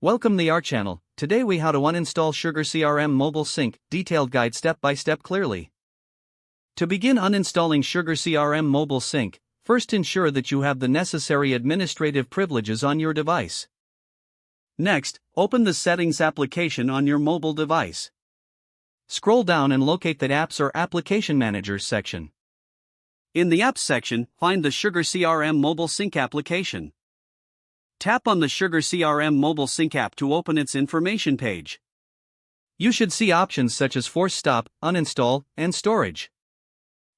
Welcome to our channel. Today we how to uninstall SugarCRM Mobile Sync, detailed guide step by step clearly. To begin uninstalling SugarCRM Mobile Sync, first ensure that you have the necessary administrative privileges on your device. Next, open the Settings application on your mobile device. Scroll down and locate the Apps or Application Managers section. In the Apps section, find the SugarCRM Mobile Sync application. Tap on the SugarCRM Mobile Sync app to open its information page. You should see options such as Force Stop, Uninstall, and Storage.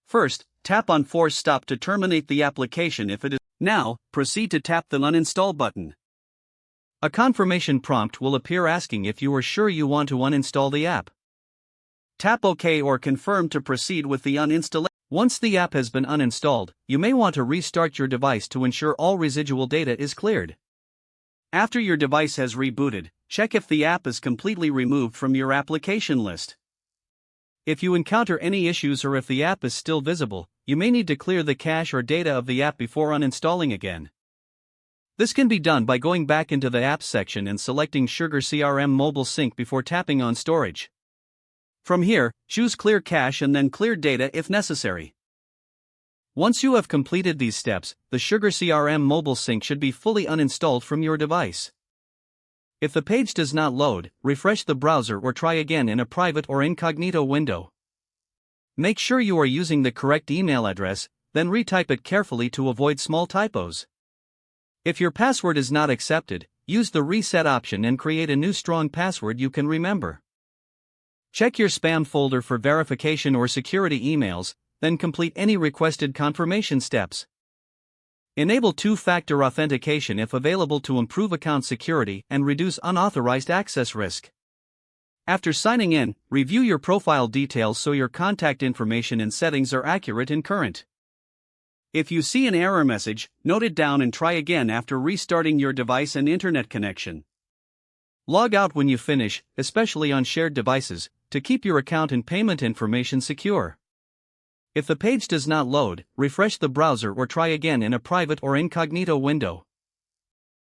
First, tap on Force Stop to terminate the application if it is. Now, proceed to tap the Uninstall button. A confirmation prompt will appear asking if you are sure you want to uninstall the app. Tap OK or Confirm to proceed with the uninstallation. Once the app has been uninstalled, you may want to restart your device to ensure all residual data is cleared. After your device has rebooted, check if the app is completely removed from your application list. If you encounter any issues or if the app is still visible, you may need to clear the cache or data of the app before uninstalling again. This can be done by going back into the Apps section and selecting SugarCRM Mobile Sync before tapping on Storage. From here, choose Clear Cache and then Clear Data if necessary. Once you have completed these steps, the SugarCRM Mobile Sync should be fully uninstalled from your device. If the page does not load, refresh the browser or try again in a private or incognito window. Make sure you are using the correct email address, then retype it carefully to avoid small typos. If your password is not accepted, use the Reset option and create a new strong password you can remember. Check your spam folder for verification or security emails, then complete any requested confirmation steps. Enable two-factor authentication if available to improve account security and reduce unauthorized access risk. After signing in, review your profile details so your contact information and settings are accurate and current. If you see an error message, note it down and try again after restarting your device and internet connection. Log out when you finish, especially on shared devices, to keep your account and payment information secure. If the page does not load, refresh the browser or try again in a private or incognito window.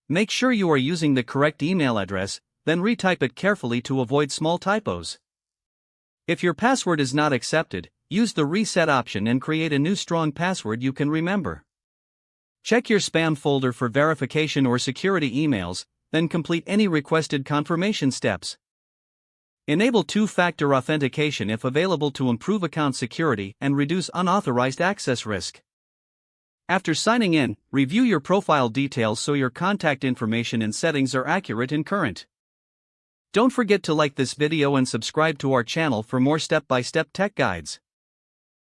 Make sure you are using the correct email address, then retype it carefully to avoid small typos. If your password is not accepted, use the Reset option and create a new strong password you can remember. Check your spam folder for verification or security emails, then complete any requested confirmation steps. Enable two-factor authentication if available to improve account security and reduce unauthorized access risk. After signing in, review your profile details so your contact information and settings are accurate and current. Don't forget to like this video and subscribe to our channel for more step-by-step tech guides.